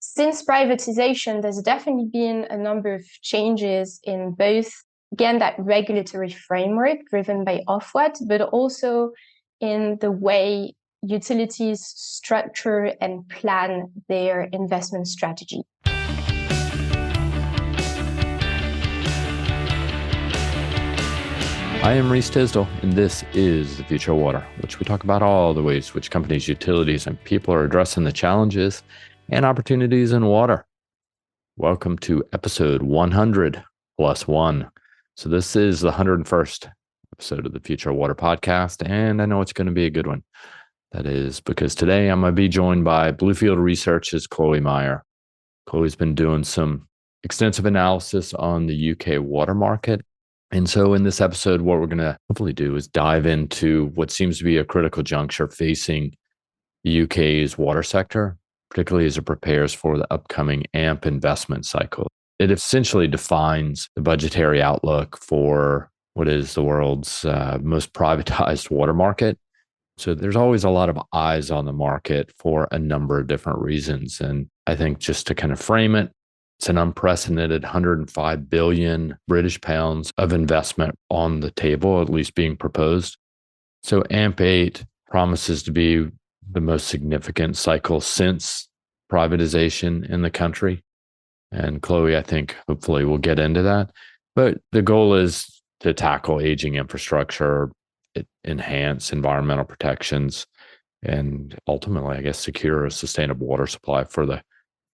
Since privatization, there's definitely been a number of changes in both, again, that regulatory framework driven by Ofwat, but also in the way utilities structure and plan their investment strategy. I am Reese Tisdall, and this is The Future of Water, which we talk about all the ways which companies, utilities, and people are addressing the challenges and opportunities in water. Welcome to episode 100 plus one. So this is the 101st episode of the Future of Water podcast, and I know it's going to be a good one. That is because today I'm going to be joined by Bluefield Research's Chloe Meyer. Chloe's been doing some extensive analysis on the UK water market. And so in this episode, what we're going to hopefully do is dive into what seems to be a critical juncture facing the UK's water sector, particularly as it prepares for the upcoming AMP investment cycle. It essentially defines the budgetary outlook for what is the world's most privatized water market. So there's always a lot of eyes on the market for a number of different reasons. And I think just to kind of frame it, it's an unprecedented 105 billion British pounds of investment on the table, at least being proposed. So AMP8 promises to be the most significant cycle since privatization in the country. And Chloe, I think, hopefully we'll get into that. But the goal is to tackle aging infrastructure, enhance environmental protections, and ultimately, I guess, secure a sustainable water supply for the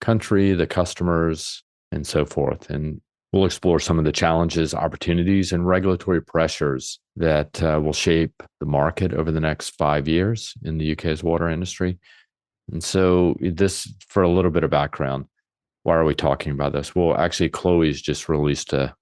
country, the customers, and so forth. And we'll explore some of the challenges, opportunities, and regulatory pressures that will shape the market over the next 5 years in the UK's water industry. And so this, for a little bit of background, why are we talking about this? Well, actually, Chloe's just released a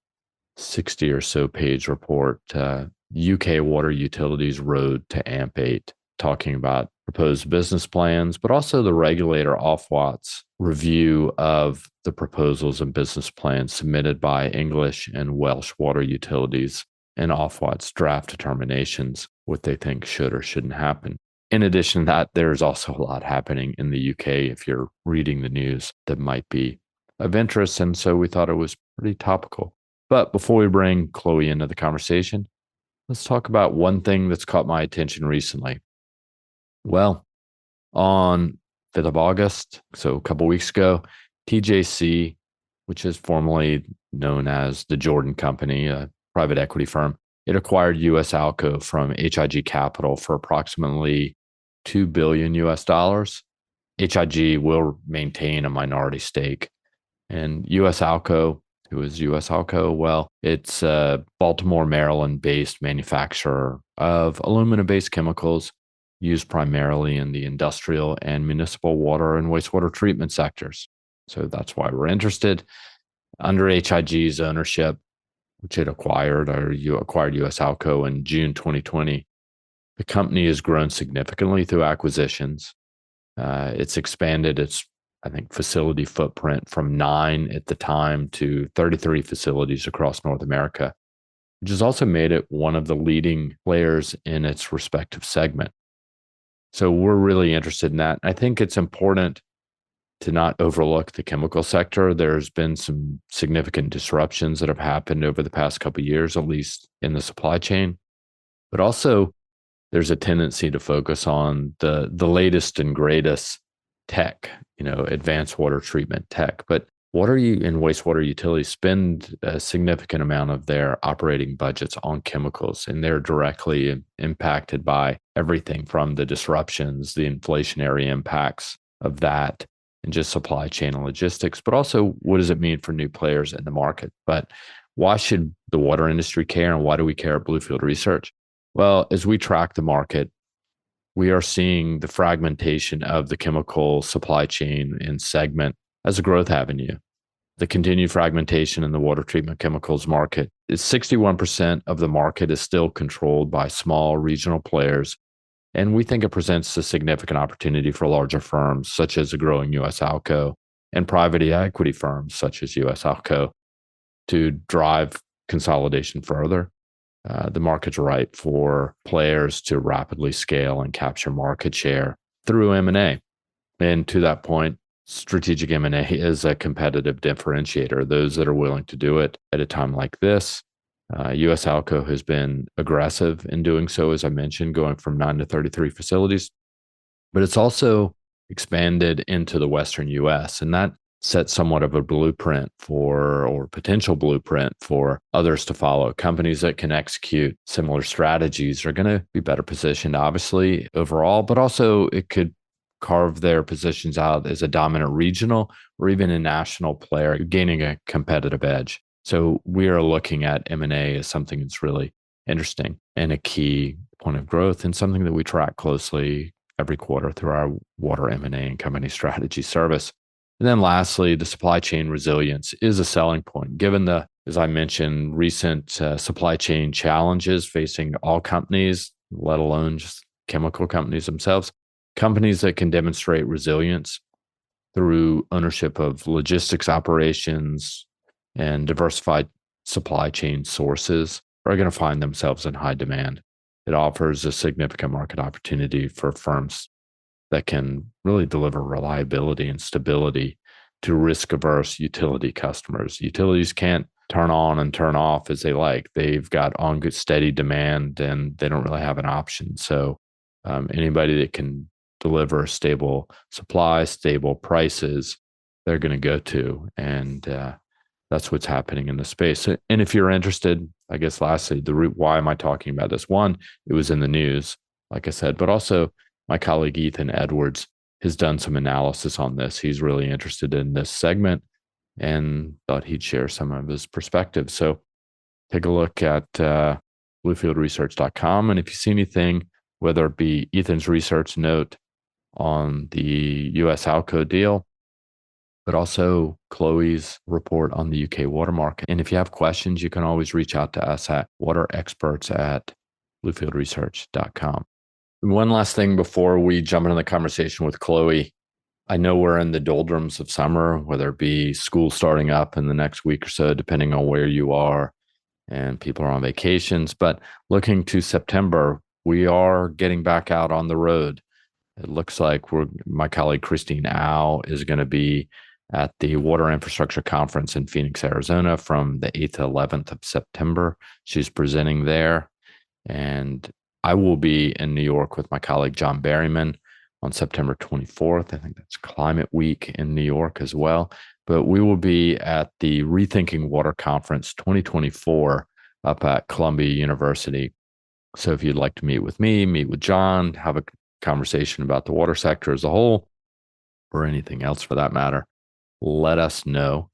60 or so page report, UK Water Utilities Road to AMP8, talking about proposed business plans, but also the regulator Ofwat's review of the proposals and business plans submitted by English and Welsh water utilities and Ofwat's draft determinations, what they think should or shouldn't happen. In addition to that, there's also a lot happening in the UK if you're reading the news that might be of interest. And so we thought it was pretty topical. But before we bring Chloe into the conversation, let's talk about one thing that's caught my attention recently. Well, on 5th of August, so a couple weeks ago, TJC, which is formerly known as the Jordan Company, a private equity firm, it acquired US Alco from HIG Capital for approximately $2 billion US. HIG will maintain a minority stake. And US Alco, who is US Alco? Well, it's a Baltimore, Maryland-based manufacturer of aluminum-based chemicals used primarily in the industrial and municipal water and wastewater treatment sectors. So that's why we're interested. Under HIG's ownership, which it acquired US Alco in June 2020, the company has grown significantly through acquisitions. It's expanded its, I think, facility footprint from 9 at the time to 33 facilities across North America, which has also made it one of the leading players in its respective segment. So we're really interested in that. I think it's important to not overlook the chemical sector. There's been some significant disruptions that have happened over the past couple of years, at least in the supply chain. But also, there's a tendency to focus on the latest and greatest tech, advanced water treatment tech. But water and wastewater utilities spend a significant amount of their operating budgets on chemicals, and they're directly impacted by everything from the disruptions, the inflationary impacts of that, and just supply chain and logistics, but also what does it mean for new players in the market? But why should the water industry care, and why do we care at Bluefield Research? Well, as we track the market, we are seeing the fragmentation of the chemical supply chain and segment as a growth avenue. The continued fragmentation in the water treatment chemicals market is 61% of the market is still controlled by small regional players. And we think it presents a significant opportunity for larger firms, such as a growing US Alco, and private equity firms, such as US Alco, to drive consolidation further. The market's ripe for players to rapidly scale and capture market share through M&A. And to that point, strategic M&A is a competitive differentiator. Those that are willing to do it at a time like this. US Alco has been aggressive in doing so, as I mentioned, going from 9 to 33 facilities, but it's also expanded into the Western US. And that sets somewhat of a blueprint for, or potential blueprint for others to follow. Companies that can execute similar strategies are going to be better positioned, obviously, overall, but also it could carve their positions out as a dominant regional or even a national player, gaining a competitive edge. So we are looking at M&A as something that's really interesting and a key point of growth, and something that we track closely every quarter through our water M&A and company strategy service. And then lastly, the supply chain resilience is a selling point, given the, as I mentioned, recent supply chain challenges facing all companies, let alone just chemical companies themselves. Companies that can demonstrate resilience through ownership of logistics operations and diversified supply chain sources are going to find themselves in high demand. It offers a significant market opportunity for firms that can really deliver reliability and stability to risk-averse utility customers. Utilities can't turn on and turn off as they like. They've got on good steady demand, and they don't really have an option. So anybody that can deliver stable supply, stable prices, they're going to go to. And that's what's happening in the space. And if you're interested, I guess lastly, why am I talking about this? One, it was in the news, like I said, but also my colleague Ethan Edwards has done some analysis on this. He's really interested in this segment and thought he'd share some of his perspectives. So take a look at bluefieldresearch.com. And if you see anything, whether it be Ethan's research note on the US Alco deal, but also Chloe's report on the UK water market. And if you have questions, you can always reach out to us at waterexperts@bluefieldresearch.com. One last thing before we jump into the conversation with Chloe. I know we're in the doldrums of summer, whether it be school starting up in the next week or so, depending on where you are, and people are on vacations. But looking to September, we are getting back out on the road. It looks like my colleague Christine Au is going to be at the Water Infrastructure Conference in Phoenix, Arizona from the 8th to 11th of September. She's presenting there. And I will be in New York with my colleague John Berryman on September 24th. I think that's Climate Week in New York as well. But we will be at the Rethinking Water Conference 2024 up at Columbia University. So if you'd like to meet with me, meet with John, have a conversation about the water sector as a whole, or anything else for that matter, let us know.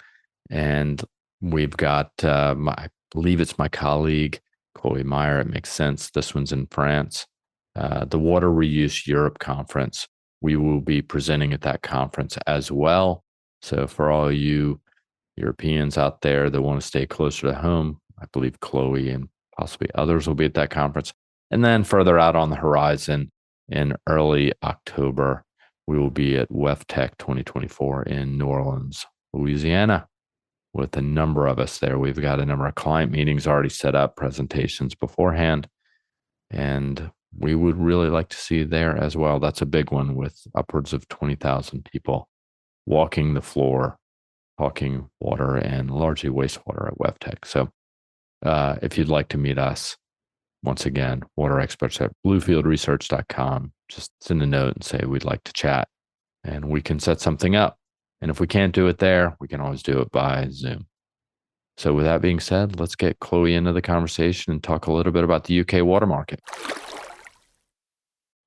And we've got, I believe it's my colleague, Chloe Meyer. It makes sense. This one's in France. The Water Reuse Europe Conference. We will be presenting at that conference as well. So for all you Europeans out there that want to stay closer to home, I believe Chloe and possibly others will be at that conference. And then further out on the horizon in early October, we will be at WEFTech 2024 in New Orleans, Louisiana, with a number of us there. We've got a number of client meetings already set up, presentations beforehand, and we would really like to see you there as well. That's a big one with upwards of 20,000 people walking the floor, talking water and largely wastewater at WEFTech. So if you'd like to meet us, once again, water experts at bluefieldresearch.com. Just send a note and say we'd like to chat, and we can set something up. And if we can't do it there, we can always do it by Zoom. So with that being said, let's get Chloe into the conversation and talk a little bit about the UK water market.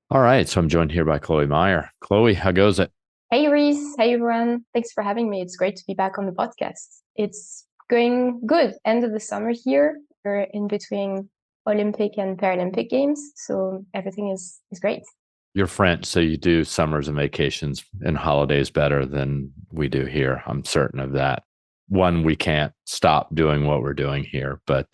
All right, so I'm joined here by Chloe Meyer. Chloe, how goes it? Hey, Reese. Hey, everyone. Thanks for having me. It's great to be back on the podcast. It's going good. End of the summer here. We're in between Olympic and Paralympic Games, so everything is great. You're French, so you do summers and vacations and holidays better than we do here. I'm certain of that. One, we can't stop doing what we're doing here, but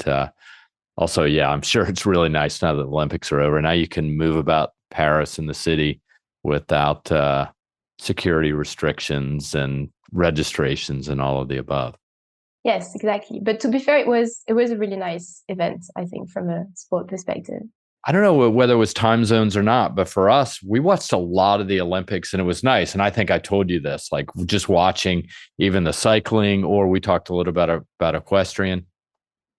also, yeah, I'm sure it's really nice now that the Olympics are over. Now you can move about Paris and the city without security restrictions and registrations and all of the above. Yes, exactly. But to be fair, it was a really nice event, I think, from a sport perspective. I don't know whether it was time zones or not, but for us, we watched a lot of the Olympics and it was nice. And I think I told you this, like just watching even the cycling, or we talked a little bit about equestrian.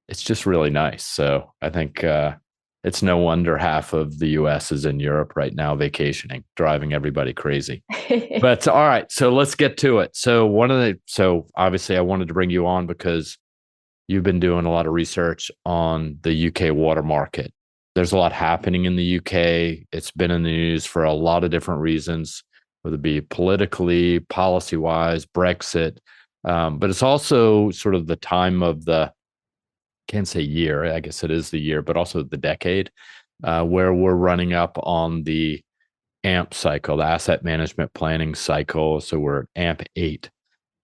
It's just really nice. So I think it's no wonder half of the US is in Europe right now vacationing, driving everybody crazy. But all right, so let's get to it. So obviously I wanted to bring you on because you've been doing a lot of research on the UK water market. There's a lot happening in the UK. It's been in the news for a lot of different reasons, whether it be politically, policy wise, Brexit. But it's also sort of the time of the, can't say year, I guess it is the year, but also the decade, where we're running up on the AMP cycle, the asset management planning cycle. So we're at AMP8,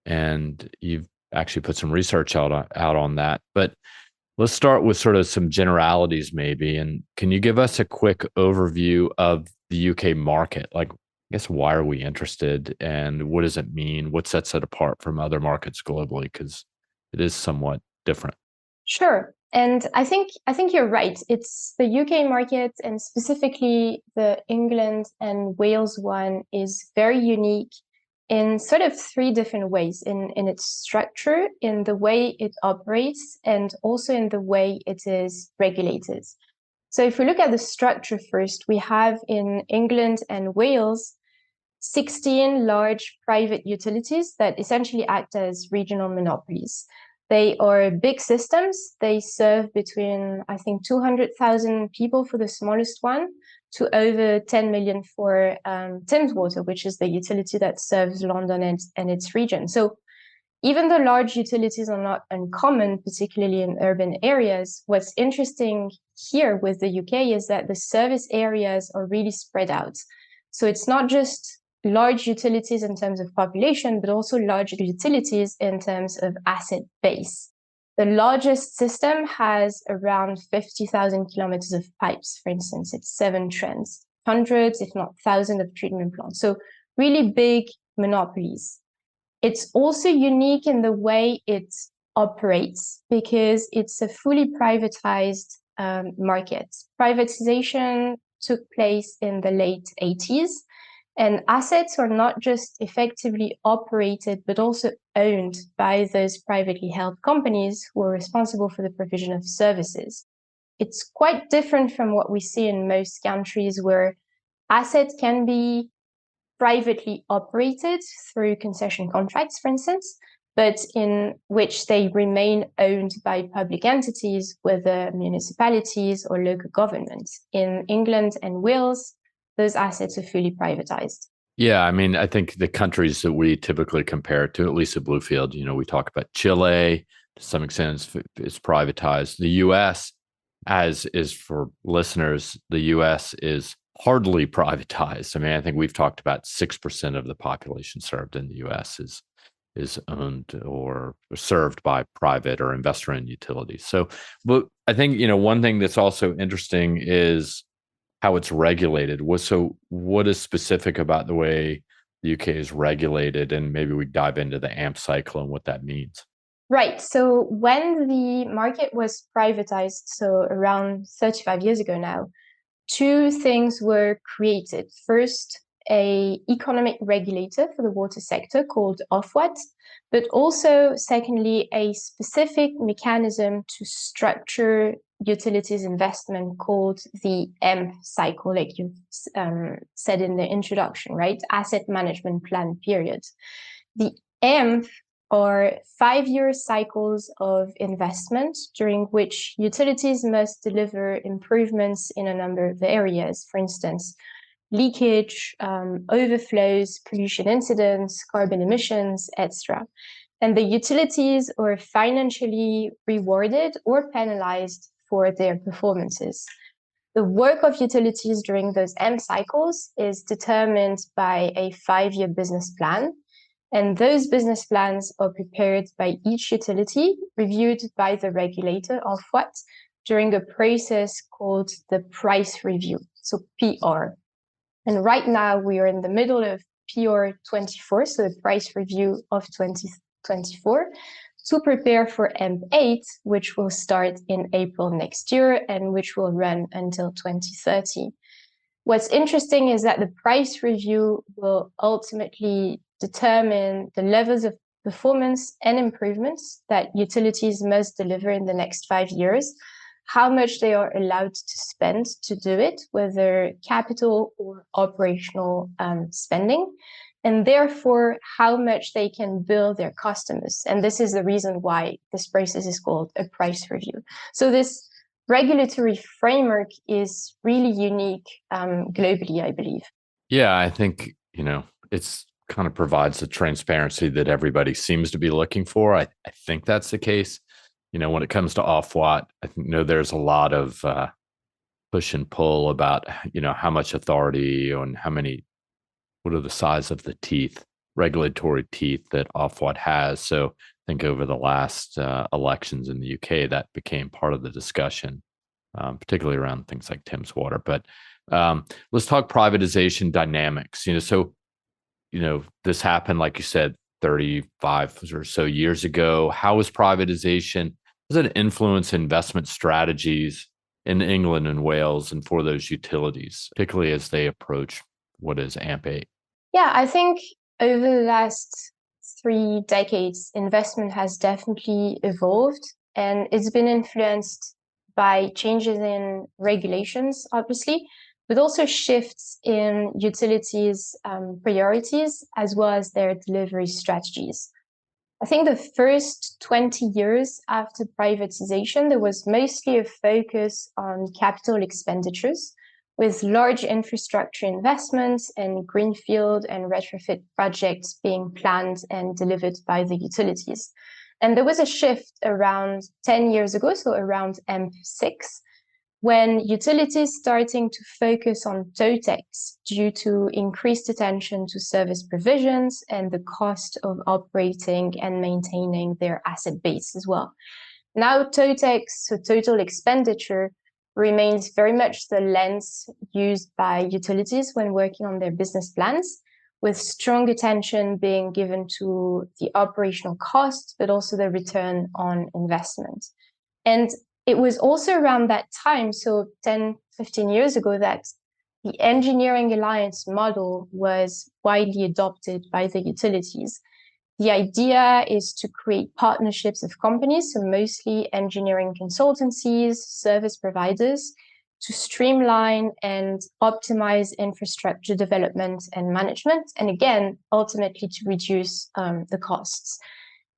and you've actually put some research out on that. But let's start with sort of some generalities, maybe. And can you give us a quick overview of the UK market? Like, I guess, why are we interested, and what does it mean? What sets it apart from other markets globally? Because it is somewhat different. Sure. And I think you're right. It's the UK market, and specifically the England and Wales one is very unique in sort of three different ways: in its structure, in the way it operates, and also in the way it is regulated. So if we look at the structure first, we have in England and Wales 16 large private utilities that essentially act as regional monopolies. They are big systems. They serve between, I think, 200,000 people for the smallest one to over 10 million for Thames Water, which is the utility that serves London and its region. So even though large utilities are not uncommon, particularly in urban areas, what's interesting here with the UK is that the service areas are really spread out. So it's not just large utilities in terms of population, but also large utilities in terms of asset base. The largest system has around 50,000 kilometers of pipes, for instance. It's 7 trends, hundreds, if not thousands of treatment plants. So really big monopolies. It's also unique in the way it operates because it's a fully privatized market. Privatization took place in the late 80s. And assets are not just effectively operated, but also owned by those privately held companies who are responsible for the provision of services. It's quite different from what we see in most countries where assets can be privately operated through concession contracts, for instance, but in which they remain owned by public entities, whether municipalities or local governments. In England and Wales, those assets are fully privatized. Yeah, I mean, I think the countries that we typically compare to, at least at Bluefield, we talk about Chile, to some extent it's privatized. The US, as is for listeners, the US is hardly privatized. I mean, I think we've talked about 6% of the population served in the US is owned or served by private or investor-owned utilities. So, but I think, one thing that's also interesting is how it's regulated. So what is specific about the way the UK is regulated? And maybe we dive into the AMP cycle and what that means. Right. So when the market was privatized, so around 35 years ago now, two things were created. First, an economic regulator for the water sector called Ofwat, but also, secondly, a specific mechanism to structure utilities investment called the AMP cycle, like you said in the introduction, right? Asset management plan period. The AMP are 5-year cycles of investment during which utilities must deliver improvements in a number of areas. For instance, leakage, overflows, pollution incidents, carbon emissions, etc. And the utilities are financially rewarded or penalized for their performances. The work of utilities during those AMP cycles is determined by a 5-year business plan. And those business plans are prepared by each utility, reviewed by the regulator, Ofwat, during a process called the price review, so PR. And right now we are in the middle of PR 24, so the price review of 2024. to prepare for AMP8, which will start in April next year and which will run until 2030. What's interesting is that the price review will ultimately determine the levels of performance and improvements that utilities must deliver in the next 5 years, how much they are allowed to spend to do it, whether capital or operational spending, and therefore how much they can bill their customers. And this is the reason why this process is called a price review. So this regulatory framework is really unique globally, I believe. Yeah, I think, it's kind of provides the transparency that everybody seems to be looking for. I think that's the case. When it comes to Ofwat, I know there's a lot of push and pull about, how much authority and what are the size of the regulatory teeth that Ofwat has. So I think over the last elections in the UK, that became part of the discussion, particularly around things like Thames Water. But let's talk privatization dynamics. This happened, like you said, 35 or so years ago. How was privatization? Does it influence investment strategies in England and Wales and for those utilities, particularly as they approach what is AMP8? Yeah, I think over the last 3 decades, investment has definitely evolved, and it's been influenced by changes in regulations, obviously, but also shifts in utilities' priorities as well as their delivery strategies. I think the first 20 years after privatization, there was mostly a focus on capital expenditures, with large infrastructure investments and greenfield and retrofit projects being planned and delivered by the utilities. And there was a shift around 10 years ago, so around AMP6, when utilities starting to focus on TOTEX due to increased attention to service provisions and the cost of operating and maintaining their asset base as well. Now TOTEX, so total expenditure, remains very much the lens used by utilities when working on their business plans, with strong attention being given to the operational costs, but also the return on investment. And it was also around that time, so 10, 15 years ago, that the engineering alliance model was widely adopted by the utilities. The idea is to create partnerships of companies, so mostly engineering consultancies, service providers, to streamline and optimize infrastructure development and management, and again, ultimately to reduce the costs.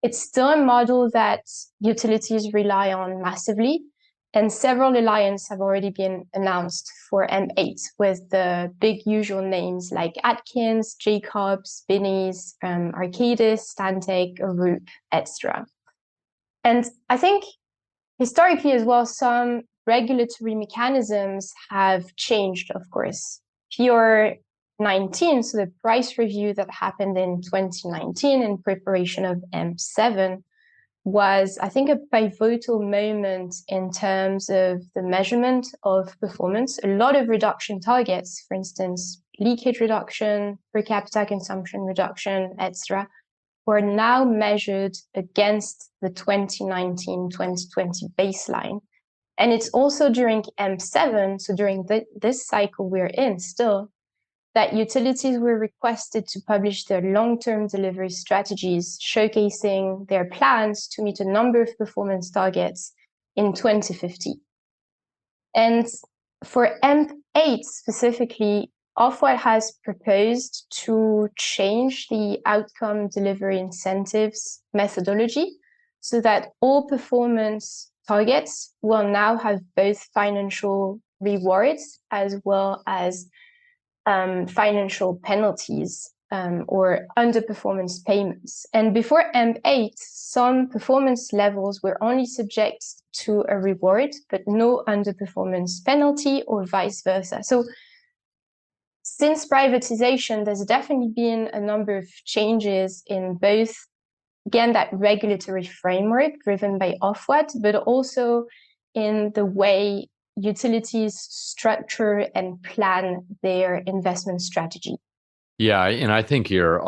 It's still a model that utilities rely on massively, and several alliances have already been announced for AMP8, with the big usual names like Atkins, Jacobs, Binny's, Arcadis, Stantec, Arup, etc. And I think historically as well, some regulatory mechanisms have changed, of course. PR19, so the price review that happened in 2019 in preparation of AMP7, was, I think, a pivotal moment in terms of the measurement of performance. A lot of reduction targets, for instance, leakage reduction, per capita consumption reduction, etc., were now measured against the 2019-2020 baseline. And it's also during AMP7, so during this cycle we're in still, that utilities were requested to publish their long-term delivery strategies, showcasing their plans to meet a number of performance targets in 2050. And for AMP8 specifically, Ofwat has proposed to change the outcome delivery incentives methodology so that all performance targets will now have both financial rewards as well as financial penalties or underperformance payments. And before AMP8, some performance levels were only subject to a reward, but no underperformance penalty or vice versa. So since privatization, there's definitely been a number of changes in both, again, that regulatory framework driven by Ofwat, but also in the way utilities structure and plan their investment strategy. Yeah, and I think your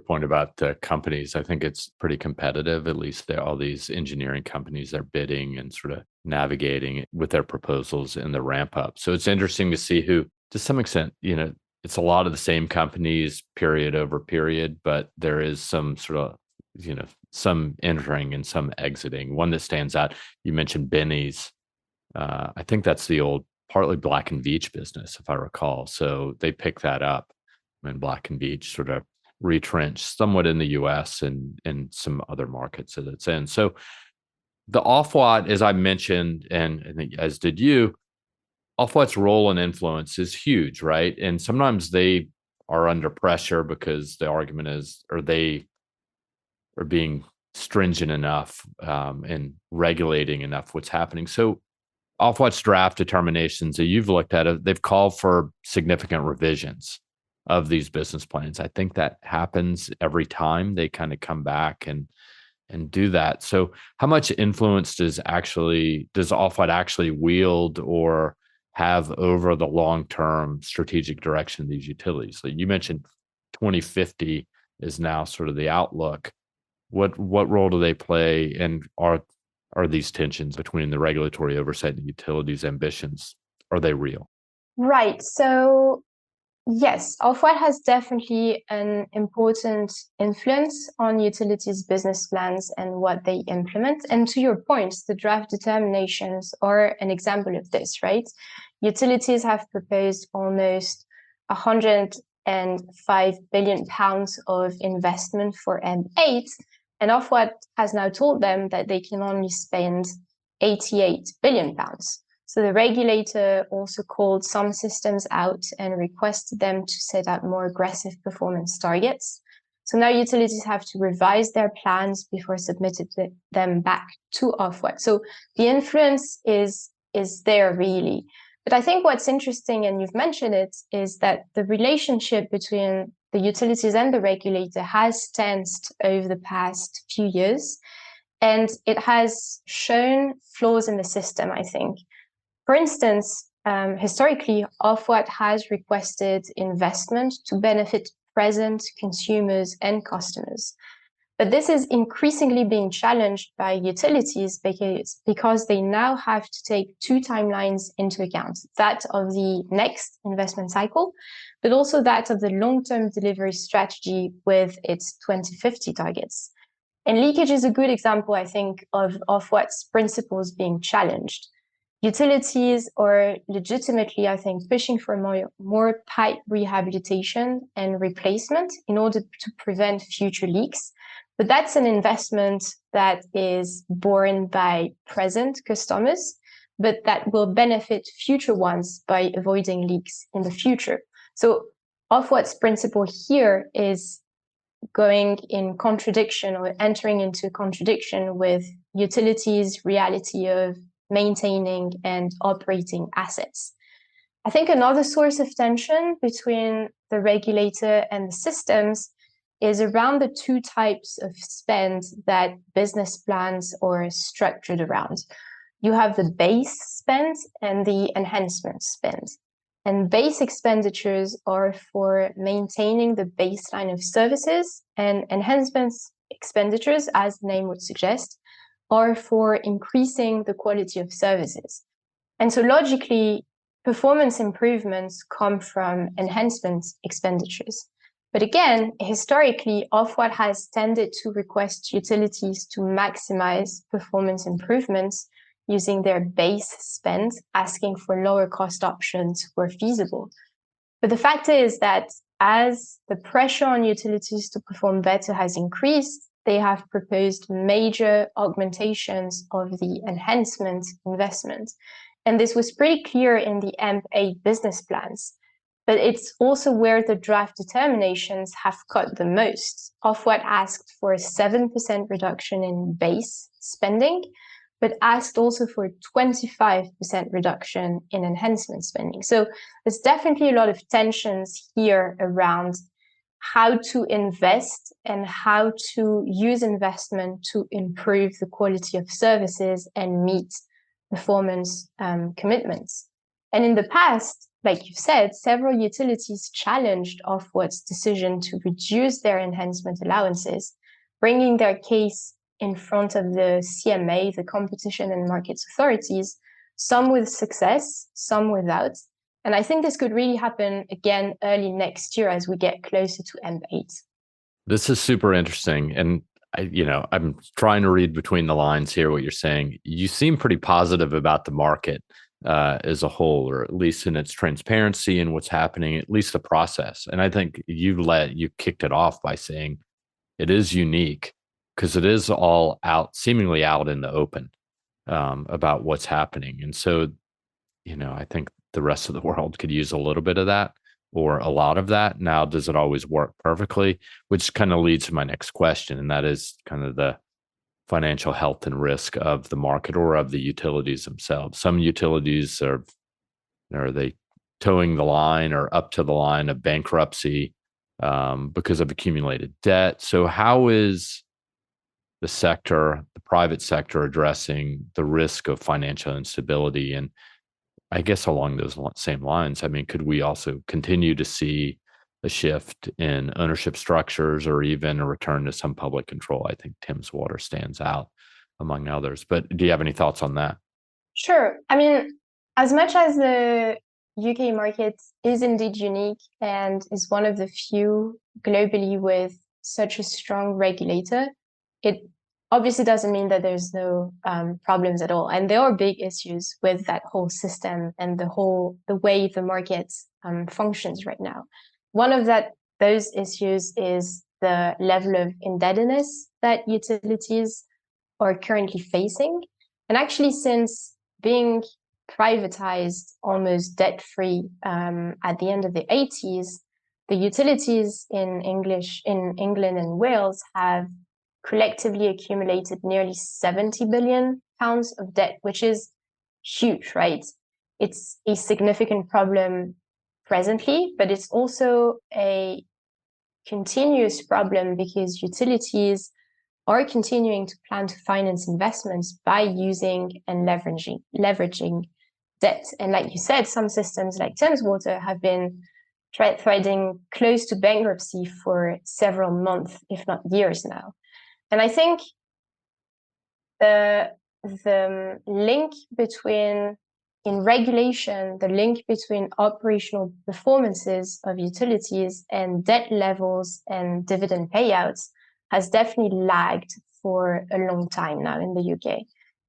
point about the companies, I think it's pretty competitive. At least all these engineering companies are bidding and sort of navigating with their proposals in the ramp up. So it's interesting to see who, to some extent, it's a lot of the same companies period over period, but there is some sort of, some entering and some exiting. One that stands out, you mentioned Benny's. I think that's the old partly Black and Veatch business, if I recall. So they picked that up when Black and Veatch sort of retrenched somewhat in the US and in some other markets that it's in. So the Ofwat, as I mentioned, and I think as did you, Ofwat's role and influence is huge, right? And sometimes they are under pressure because the argument is, or they are being stringent enough and regulating enough what's happening. So Ofwat's draft determinations that you've looked at, they've called for significant revisions of these business plans. I think that happens every time they kind of come back and do that. So how much influence does Ofwat actually wield or have over the long-term strategic direction of these utilities? Like you mentioned 2050 is now sort of the outlook. What role do they play, and are these tensions between the regulatory oversight and utilities ambitions, are they real? Right. So yes, Ofwat has definitely an important influence on utilities' business plans and what they implement. And to your point, the draft determinations are an example of this, right? Utilities have proposed almost 105 billion pounds of investment for AMP8, and Ofwat has now told them that they can only spend 88 billion pounds. So the regulator also called some systems out and requested them to set out more aggressive performance targets. So now utilities have to revise their plans before submitting them back to Ofwat. So the influence is there really. But I think what's interesting, and you've mentioned it, is that the relationship between the utilities and the regulator has tensed over the past few years, and it has shown flaws in the system, I think. For instance, historically, Ofwat has requested investment to benefit present consumers and customers. But this is increasingly being challenged by utilities because they now have to take two timelines into account, that of the next investment cycle, but also that of the long-term delivery strategy with its 2050 targets. And leakage is a good example, I think, of Ofwat's principles being challenged. Utilities are legitimately, I think, pushing for more pipe rehabilitation and replacement in order to prevent future leaks. But that's an investment that is borne by present customers, but that will benefit future ones by avoiding leaks in the future. So Ofwat's principle here is going in contradiction or entering into contradiction with utilities' reality of maintaining and operating assets. I think another source of tension between the regulator and the systems is around the two types of spend that business plans are structured around. You have the base spend and the enhancement spend. And base expenditures are for maintaining the baseline of services, and enhancement expenditures, as the name would suggest, are for increasing the quality of services. And so logically, performance improvements come from enhancement expenditures. But again, historically, Ofwat has tended to request utilities to maximize performance improvements using their base spend, asking for lower cost options where feasible. But the fact is that as the pressure on utilities to perform better has increased, they have proposed major augmentations of the enhancement investment. And this was pretty clear in the AMP8 business plans. But it's also where the draft determinations have cut the most. Ofwat asked for a 7% reduction in base spending, but asked also for a 25% reduction in enhancement spending. So there's definitely a lot of tensions here around how to invest and how to use investment to improve the quality of services and meet performance commitments. And in the past, like you said, several utilities challenged Ofwat's decision to reduce their enhancement allowances, bringing their case in front of the CMA, the Competition and Markets Authorities, some with success, some without. And I think this could really happen again early next year as we get closer to AMP8. This is super interesting. And I'm trying to read between the lines here what you're saying. You seem pretty positive about the market as a whole, or at least in its transparency and what's happening, at least the process. And I think you kicked it off by saying it is unique because it is all out, seemingly out in the open about what's happening. And so, I think the rest of the world could use a little bit of that or a lot of that. Now, does it always work perfectly? Which kind of leads to my next question, and that is kind of the financial health and risk of the market or of the utilities themselves. Some utilities are they towing the line or up to the line of bankruptcy because of accumulated debt. So how is the private sector, addressing the risk of financial instability? And I guess along those same lines, I mean, could we also continue to see a shift in ownership structures or even a return to some public control? I think Thames Water stands out among others. But do you have any thoughts on that? Sure. I mean, as much as the UK market is indeed unique and is one of the few globally with such a strong regulator, it obviously doesn't mean that there's no problems at all. And there are big issues with that whole system and the way the market functions right now. One of those issues is the level of indebtedness that utilities are currently facing. And actually, since being privatized almost debt-free at the end of the 80s, the utilities in England and Wales have collectively accumulated nearly 70 billion pounds of debt, which is huge, right? It's a significant problem presently, but it's also a continuous problem because utilities are continuing to plan to finance investments by using and leveraging debt. And like you said, some systems like Thames Water have been threading close to bankruptcy for several months, if not years now. And I think the link between, in regulation, the link between operational performances of utilities and debt levels and dividend payouts has definitely lagged for a long time now in the UK.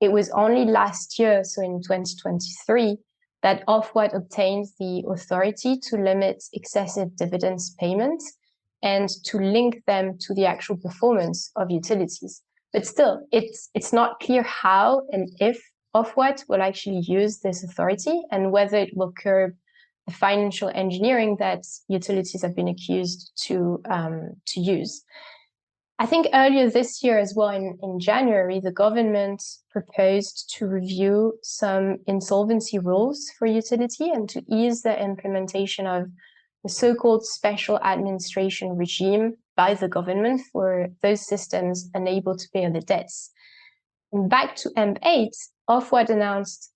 It was only last year, so in 2023, that Ofwat obtained the authority to limit excessive dividends payments and to link them to the actual performance of utilities. But still, it's not clear how and if Ofwat will actually use this authority and whether it will curb the financial engineering that utilities have been accused to use. I think earlier this year as well, in January, the government proposed to review some insolvency rules for utility and to ease the implementation of the so-called special administration regime by the government for those systems unable to pay the debts. And back to AMP8, Ofwat announced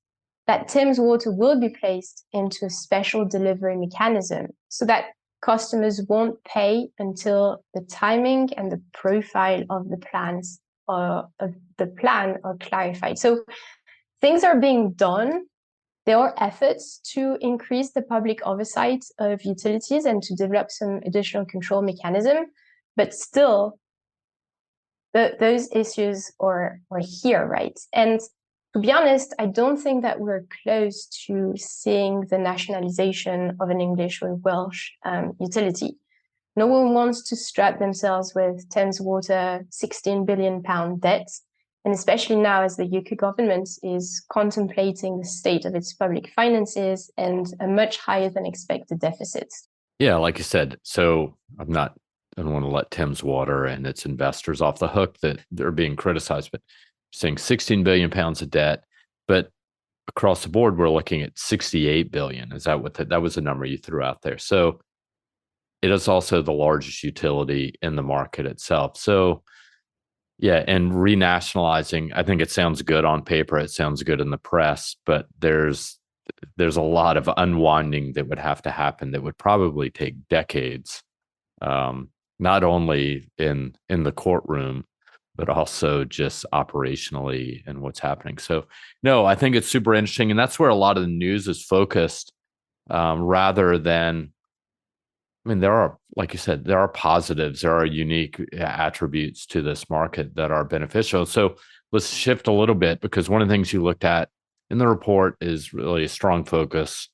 that Thames Water will be placed into a special delivery mechanism so that customers won't pay until the timing and the profile of the plan are clarified. So things are being done. There are efforts to increase the public oversight of utilities and to develop some additional control mechanism, but still, those issues are here, right? And to be honest, I don't think that we're close to seeing the nationalization of an English or Welsh utility. No one wants to strap themselves with Thames Water £16 billion debt, and especially now as the UK government is contemplating the state of its public finances and a much higher than expected deficit. Yeah, like you said, so I don't want to let Thames Water and its investors off the hook that they're being criticized, but saying 16 billion pounds of debt, but across the board, we're looking at 68 billion. Is that that was the number you threw out there? So it is also the largest utility in the market itself. So yeah, and renationalizing, I think it sounds good on paper. It sounds good in the press, but there's there's a lot of unwinding that would have to happen that would probably take decades, not only in the courtroom, but also just operationally and what's happening. So, no, I think it's super interesting. And that's where a lot of the news is focused, rather than, I mean, there are, like you said, there are positives, there are unique attributes to this market that are beneficial. So let's shift a little bit, because one of the things you looked at in the report is really a strong focus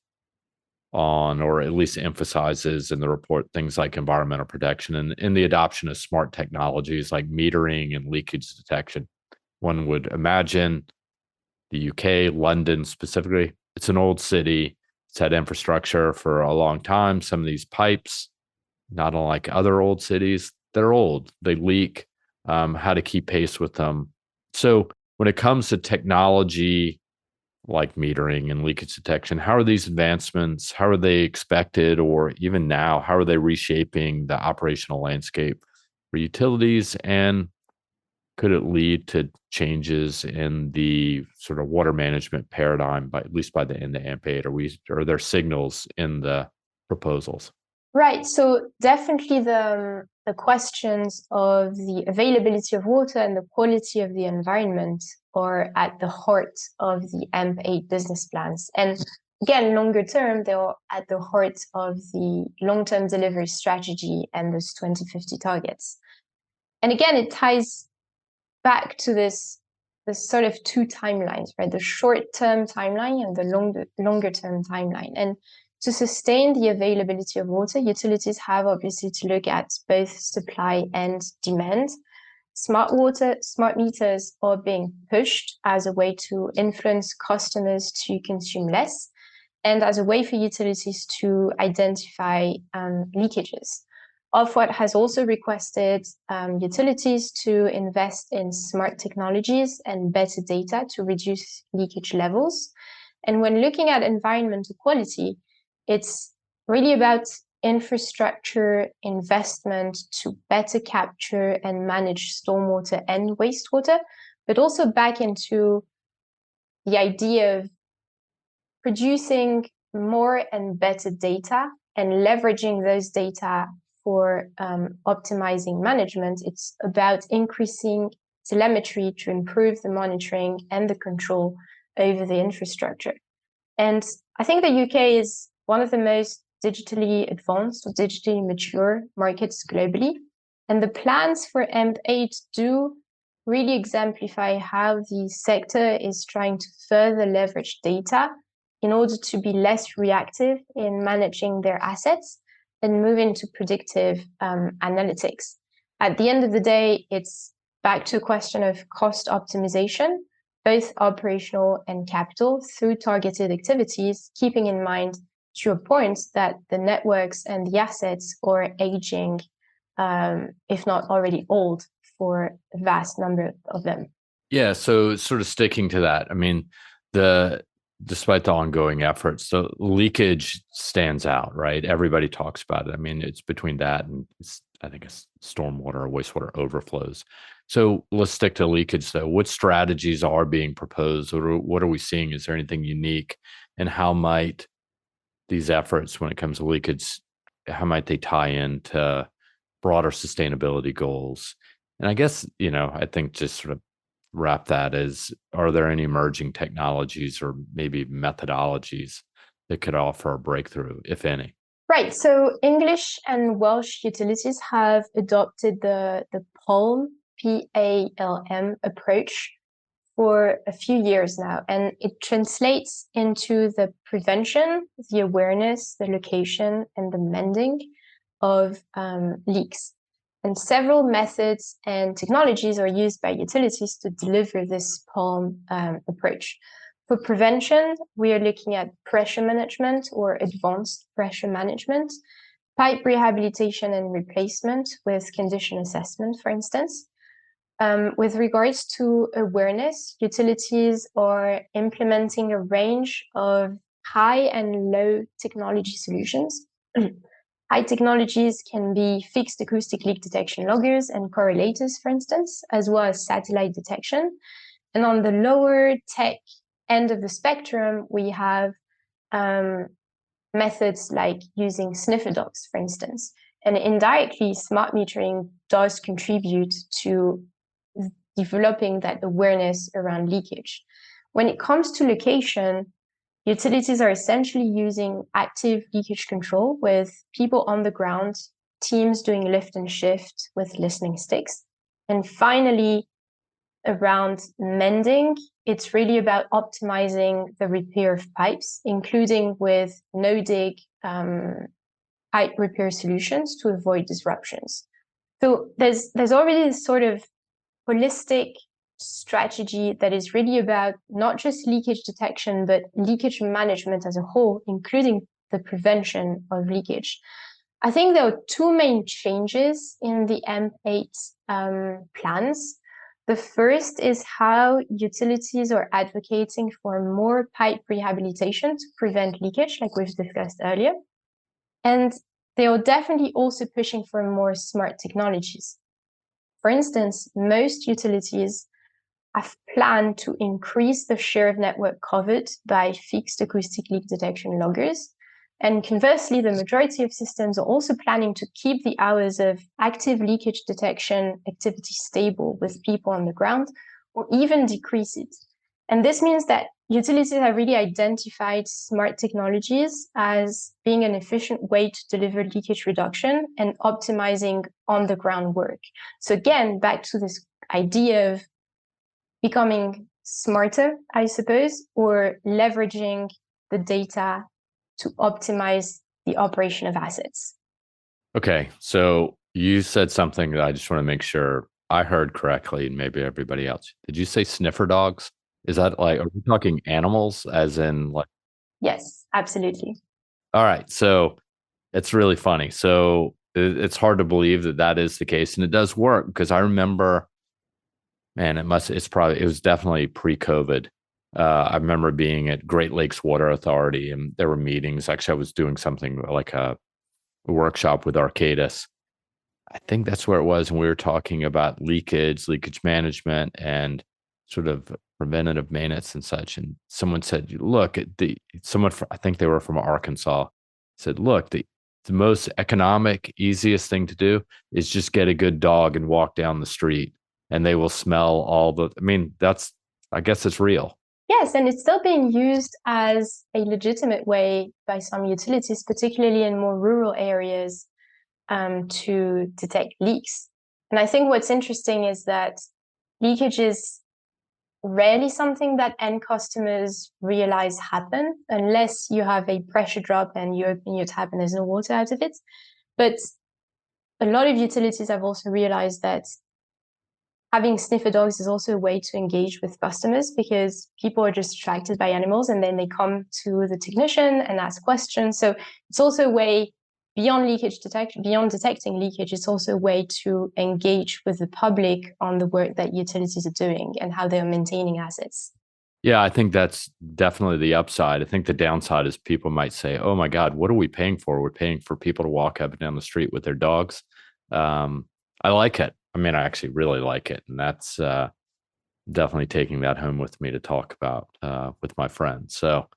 on, or at least emphasizes in the report, things like environmental protection and in the adoption of smart technologies like metering and leakage detection. One would imagine the UK, London specifically, it's an old city. It's had infrastructure for a long time. Some of these pipes, not unlike other old cities, they're old, they leak, how to keep pace with them. So when it comes to technology like metering and leakage detection, how are these advancements, how are they expected, or even now, how are they reshaping the operational landscape for utilities? And could it lead to changes in the sort of water management paradigm, by at least by the end of AMP8? Are there signals in the proposals? Right. So definitely the questions of the availability of water and the quality of the environment are at the heart of the AMP8 business plans. And again, longer term, they are at the heart of the long-term delivery strategy and those 2050 targets. And again, it ties back to this sort of two timelines, right? The short-term timeline and the longer-term timeline. And to sustain the availability of water, utilities have obviously to look at both supply and demand. Smart meters are being pushed as a way to influence customers to consume less, and as a way for utilities to identify leakages. Ofwat has also requested utilities to invest in smart technologies and better data to reduce leakage levels. And when looking at environmental quality, it's really about infrastructure investment to better capture and manage stormwater and wastewater, but also back into the idea of producing more and better data and leveraging those data for optimizing management. It's about increasing telemetry to improve the monitoring and the control over the infrastructure. And I think the UK is one of the most digitally advanced or digitally mature markets globally. And the plans for AMP8 do really exemplify how the sector is trying to further leverage data in order to be less reactive in managing their assets and move into predictive analytics. At the end of the day, it's back to a question of cost optimization, both operational and capital, through targeted activities, keeping in mind, to your point, that the networks and the assets are aging, if not already old, for a vast number of them. Yeah, so sort of sticking to that, I mean, despite the ongoing efforts, the leakage stands out, right? Everybody talks about it. I mean, it's between that and I think it's stormwater or wastewater overflows. So let's stick to leakage, though. What strategies are being proposed? What are we seeing? Is there anything unique? And how might these efforts, when it comes to leakage, how might they tie into broader sustainability goals? And I guess, I think just sort of wrap that as, are there any emerging technologies or maybe methodologies that could offer a breakthrough, if any? Right. So English and Welsh utilities have adopted the PALM, PALM approach for a few years now, and it translates into the prevention, the awareness, the location, and the mending of leaks. And several methods and technologies are used by utilities to deliver this PALM approach. For prevention, we are looking at pressure management or advanced pressure management, pipe rehabilitation and replacement with condition assessment, for instance. With regards to awareness, utilities are implementing a range of high and low technology solutions. High technologies can be fixed acoustic leak detection loggers and correlators, for instance, as well as satellite detection. And on the lower tech end of the spectrum, we have methods like using sniffer dogs, for instance. And indirectly, smart metering does contribute to developing that awareness around leakage. When it comes to location, utilities are essentially using active leakage control with people on the ground, teams doing lift and shift with listening sticks. And finally, around mending, it's really about optimizing the repair of pipes, including with no-dig pipe repair solutions to avoid disruptions. So there's already this sort of holistic strategy that is really about not just leakage detection, but leakage management as a whole, including the prevention of leakage. I think there are two main changes in the AMP8 plans. The first is how utilities are advocating for more pipe rehabilitation to prevent leakage, like we've discussed earlier. And they are definitely also pushing for more smart technologies. For instance, most utilities have planned to increase the share of network covered by fixed acoustic leak detection loggers. And conversely, the majority of systems are also planning to keep the hours of active leakage detection activity stable with people on the ground, or even decrease it. And this means that utilities have really identified smart technologies as being an efficient way to deliver leakage reduction and optimizing on-the-ground work. So again, back to this idea of becoming smarter, I suppose, or leveraging the data to optimize the operation of assets. Okay, so you said something that I just want to make sure I heard correctly, and maybe everybody else. Did you say sniffer dogs? Is that like, are we talking animals as in like? Yes, absolutely. All right, so it's really funny. So it's hard to believe that that is the case, and it does work because I remember, man, it was definitely pre-COVID. I remember being at Great Lakes Water Authority, and there were meetings. Actually, I was doing something like a workshop with Arcadis. I think that's where it was, and we were talking about leakage management, and sort of preventative maintenance and such. And someone said, "Look, I think they were from Arkansas, said, look, the most economic, easiest thing to do is just get a good dog and walk down the street, and they will smell all the." I mean, I guess it's real. Yes, and it's still being used as a legitimate way by some utilities, particularly in more rural areas, to detect leaks. And I think what's interesting is that leakage is rarely something that end customers realize happen unless you have a pressure drop and you open your tap and there's no water out of it. But a lot of utilities have also realized that having sniffer dogs is also a way to engage with customers, because people are just attracted by animals and then they come to the technician and ask questions. So it's also a way beyond detecting leakage, it's also a way to engage with the public on the work that utilities are doing and how they're maintaining assets. Yeah, I think that's definitely the upside. I think the downside is people might say, "Oh my God, what are we paying for? We're paying for people to walk up and down the street with their dogs." I like it. I mean, I actually really like it, and that's definitely taking that home with me to talk about with my friends. So,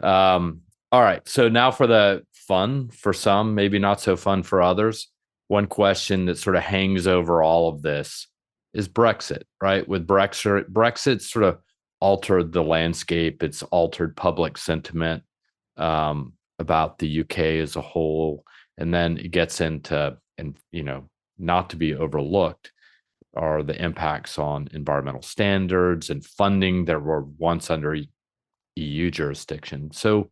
all right. So now for the fun, for some, maybe not so fun for others. One question that sort of hangs over all of this is Brexit, right? With Brexit sort of altered the landscape. It's altered public sentiment about the UK as a whole. And then it gets into, and not to be overlooked, are the impacts on environmental standards and funding that were once under EU jurisdiction. So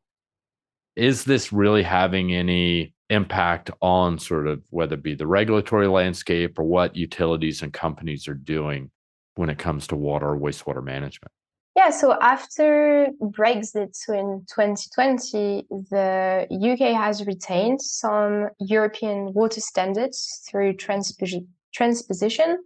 is this really having any impact on sort of whether it be the regulatory landscape or what utilities and companies are doing when it comes to water or wastewater management? Yeah, so after Brexit, so in 2020, the UK has retained some European water standards through transposition,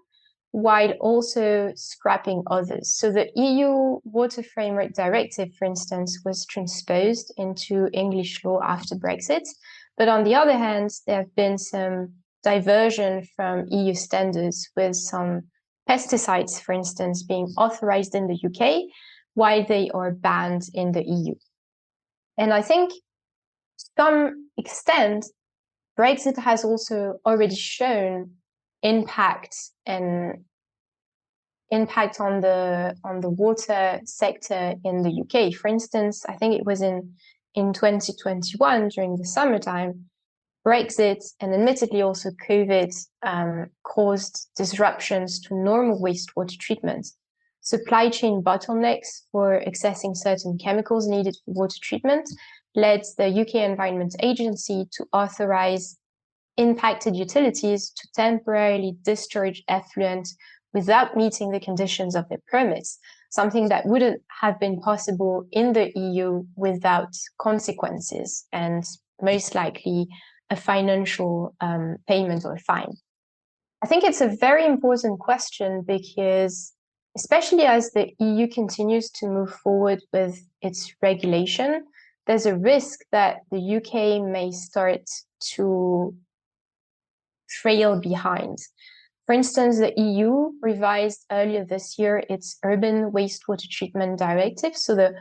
while also scrapping others. So the EU Water Framework Directive, for instance, was transposed into English law after Brexit. But on the other hand, there have been some diversion from EU standards, with some pesticides, for instance, being authorized in the UK while they are banned in the EU. And I think to some extent, Brexit has also already shown impact on the water sector in the UK. For instance, I think it was in 2021 during the summertime, Brexit and admittedly also COVID caused disruptions to normal wastewater treatment. Supply chain bottlenecks for accessing certain chemicals needed for water treatment led the UK Environment Agency to authorize impacted utilities to temporarily discharge effluent without meeting the conditions of their permits, something that wouldn't have been possible in the EU without consequences and most likely a financial payment or fine. I think it's a very important question because, especially as the EU continues to move forward with its regulation, there's a risk that the UK may start to trail behind. For instance, the EU revised earlier this year its Urban Wastewater Treatment Directive, so the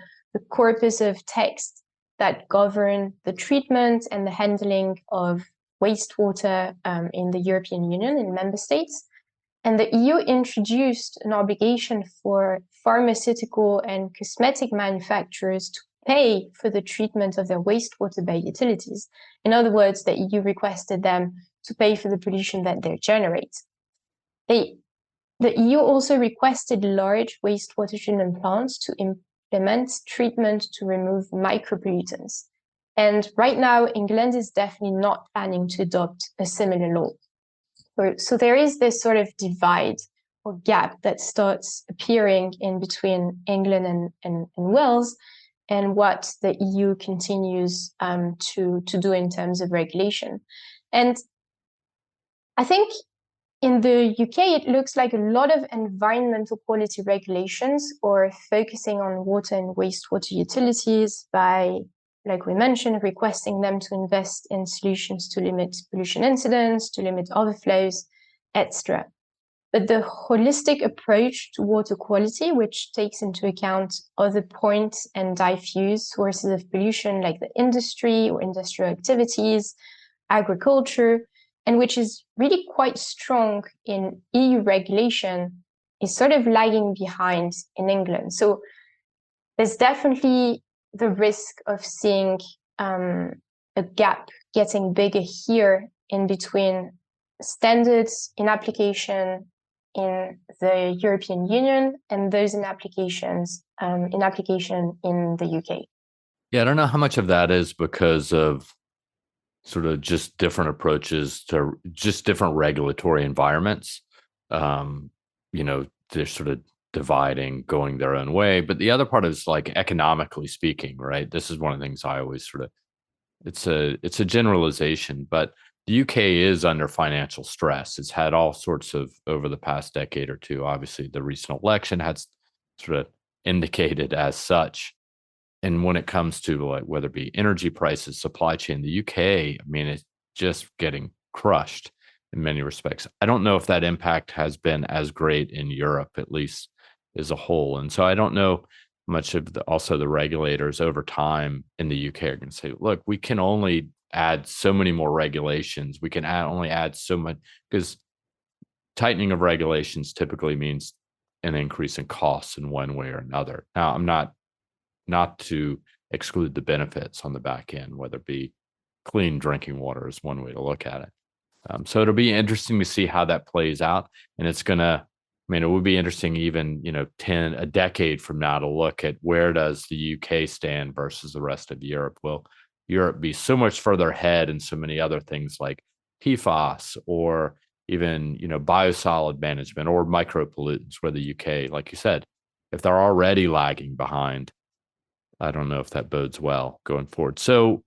corpus of text that govern the treatment and the handling of wastewater in the European Union, in member states. And the EU introduced an obligation for pharmaceutical and cosmetic manufacturers to pay for the treatment of their wastewater by utilities. In other words, the EU requested them to pay for the pollution that they generate. The EU also requested large wastewater treatment plants to implement treatment to remove micropollutants. And right now, England is definitely not planning to adopt a similar law. So there is this sort of divide or gap that starts appearing in between England and Wales and what the EU continues to do in terms of regulation. And I think in the UK, it looks like a lot of environmental quality regulations are focusing on water and wastewater utilities by, like we mentioned, requesting them to invest in solutions to limit pollution incidents, to limit overflows, etc. But the holistic approach to water quality, which takes into account other point and diffuse sources of pollution like the industry or industrial activities, agriculture, and which is really quite strong in EU regulation, is sort of lagging behind in England. So there's definitely the risk of seeing a gap getting bigger here in between standards in application in the European Union and those in application in the UK. Yeah, I don't know how much of that is because of sort of just different approaches to just different regulatory environments. They're sort of dividing, going their own way. But the other part is like economically speaking, right? This is one of the things I always sort of, it's a generalization, but the UK is under financial stress. It's had all sorts of over the past decade or two. Obviously, the recent election has sort of indicated as such. And when it comes to like whether it be energy prices, supply chain, the UK, I mean, it's just getting crushed in many respects. I don't know if that impact has been as great in Europe, at least as a whole. And so I don't know much of also the regulators over time in the UK are going to say, look, we can only add so many more regulations. We can only add so much, because tightening of regulations typically means an increase in costs in one way or another. Now, I'm not to exclude the benefits on the back end, whether it be clean drinking water is one way to look at it. So it'll be interesting to see how that plays out. And it would be interesting even, a decade from now to look at where does the UK stand versus the rest of Europe. Will Europe be so much further ahead in so many other things like PFAS or even, biosolid management or micropollutants, where the UK, like you said, if they're already lagging behind, I don't know if that bodes well going forward. So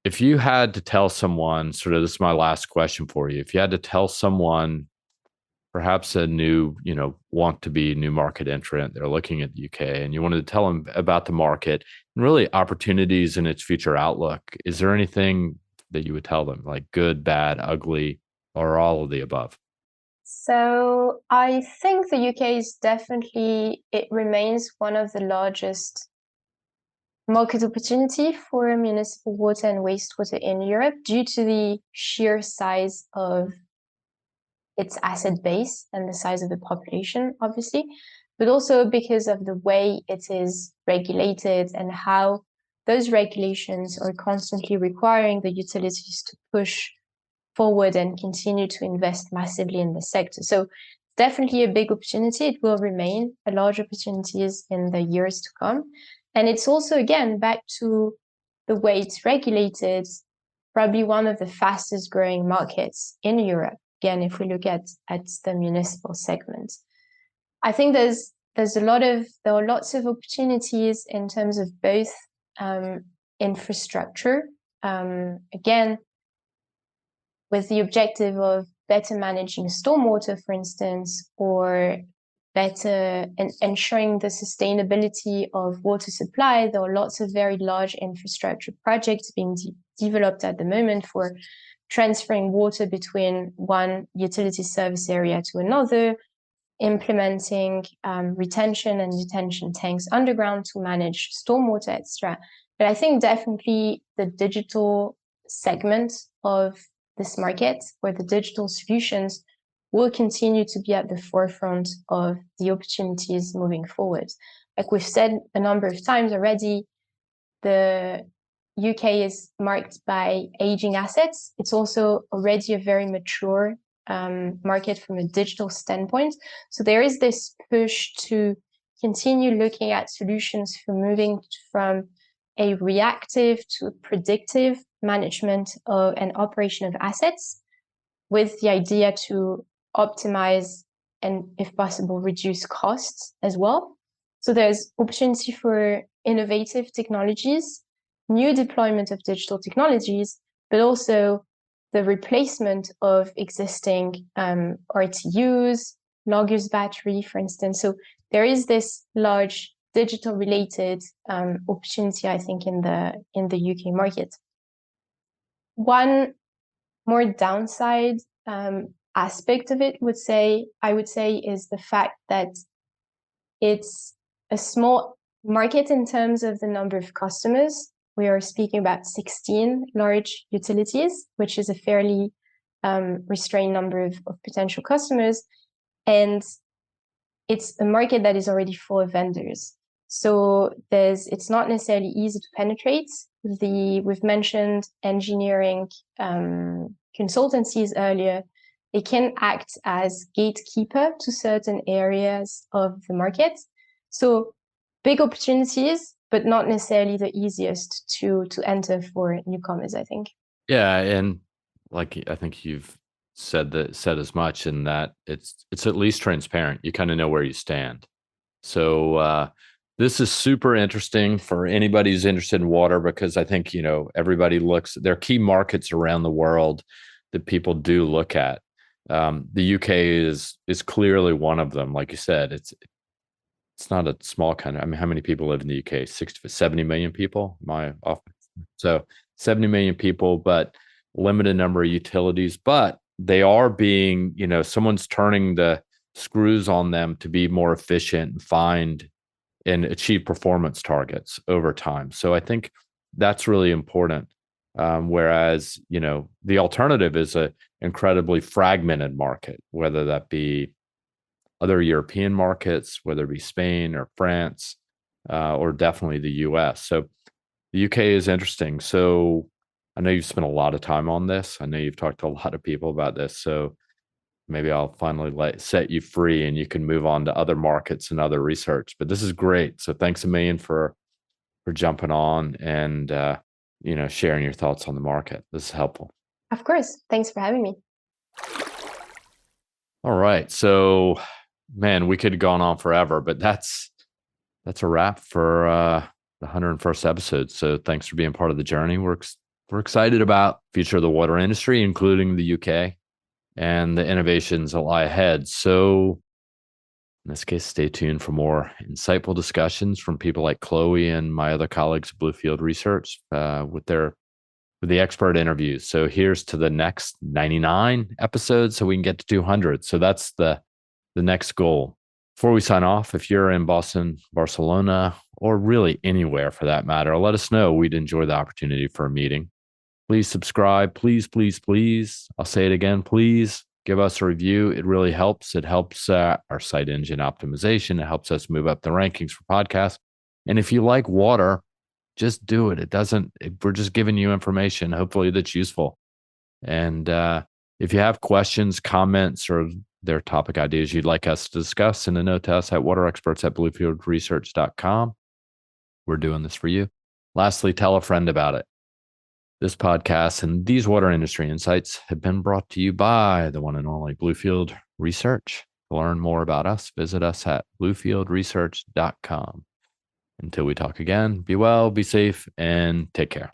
if you had to tell someone, sort of, this is my last question for you. If you had to tell someone, perhaps a new, want to be new market entrant, they're looking at the UK, and you wanted to tell them about the market and really opportunities and its future outlook, is there anything that you would tell them, like good, bad, ugly, or all of the above? So I think the UK is definitely, it remains one of the largest market opportunity for municipal water and wastewater in Europe due to the sheer size of its asset base and the size of the population, obviously, but also because of the way it is regulated and how those regulations are constantly requiring the utilities to push forward and continue to invest massively in the sector. So definitely a big opportunity. It will remain a large opportunity in the years to come. And it's also, again, back to the way it's regulated, probably one of the fastest growing markets in Europe. Again, if we look at the municipal segment, I think there are lots of opportunities in terms of both infrastructure, again, with the objective of better managing stormwater, for instance, or better ensuring the sustainability of water supply. There are lots of very large infrastructure projects being developed at the moment for transferring water between one utility service area to another, implementing retention and detention tanks underground to manage stormwater, etc. But I think definitely the digital segment of this market, where the digital solutions will continue to be at the forefront of the opportunities moving forward. Like we've said a number of times already, the UK is marked by aging assets. It's also already a very mature market from a digital standpoint. So there is this push to continue looking at solutions for moving from a reactive to a predictive management and operation of assets, with the idea to optimize and, if possible, reduce costs as well. So there's opportunity for innovative technologies, new deployment of digital technologies, but also the replacement of existing RTUs, loggers battery, for instance. So there is this large digital related opportunity, I think, in the UK market. One more downside aspect of it I would say is the fact that it's a small market in terms of the number of customers. We are speaking about 16 large utilities, which is a fairly restrained number of potential customers. And it's a market that is already full of vendors. So it's not necessarily easy to penetrate. We've mentioned engineering consultancies earlier. They can act as gatekeeper to certain areas of the market. So big opportunities, but not necessarily the easiest to enter for newcomers, I think. Yeah, and like I think you've said as much in that it's at least transparent. You kind of know where you stand. So this is super interesting for anybody who's interested in water, because I think, everybody looks, there are key markets around the world that people do look at. The UK is clearly one of them. Like you said, it's not a small country. I mean, how many people live in the UK? 70 million people? So 70 million people, but limited number of utilities. But they are being, someone's turning the screws on them to be more efficient and find and achieve performance targets over time. So I think that's really important. Whereas, the alternative is a incredibly fragmented market, whether that be other European markets, whether it be Spain or France, or definitely the US. So the UK is interesting. So I know you've spent a lot of time on this. I know you've talked to a lot of people about this. So maybe I'll finally set you free and you can move on to other markets and other research. But this is great. So thanks a million for jumping on and sharing your thoughts on the market. This is helpful. Of course. Thanks for having me. All right. So, man, we could have gone on forever, but that's a wrap for the 101st episode. So thanks for being part of the journey. We're excited about the future of the water industry, including the UK, and the innovations that lie ahead. So in this case, stay tuned for more insightful discussions from people like Chloe and my other colleagues at Bluefield Research with the expert interviews. So here's to the next 99 episodes so we can get to 200. So that's the next goal. Before we sign off, if you're in Boston, Barcelona, or really anywhere for that matter, let us know. We'd enjoy the opportunity for a meeting. Please subscribe. Please, please, please. I'll say it again. Please give us a review. It really helps. It helps our site engine optimization. It helps us move up the rankings for podcasts. And if you like water, just do it. We're just giving you information, hopefully that's useful. And if you have questions, comments, or there are topic ideas you'd like us to discuss, send a note to us at waterexperts@bluefieldresearch.com. We're doing this for you. Lastly, tell a friend about it. This podcast and these water industry insights have been brought to you by the one and only Bluefield Research. To learn more about us, visit us at bluefieldresearch.com. Until we talk again, be well, be safe, and take care.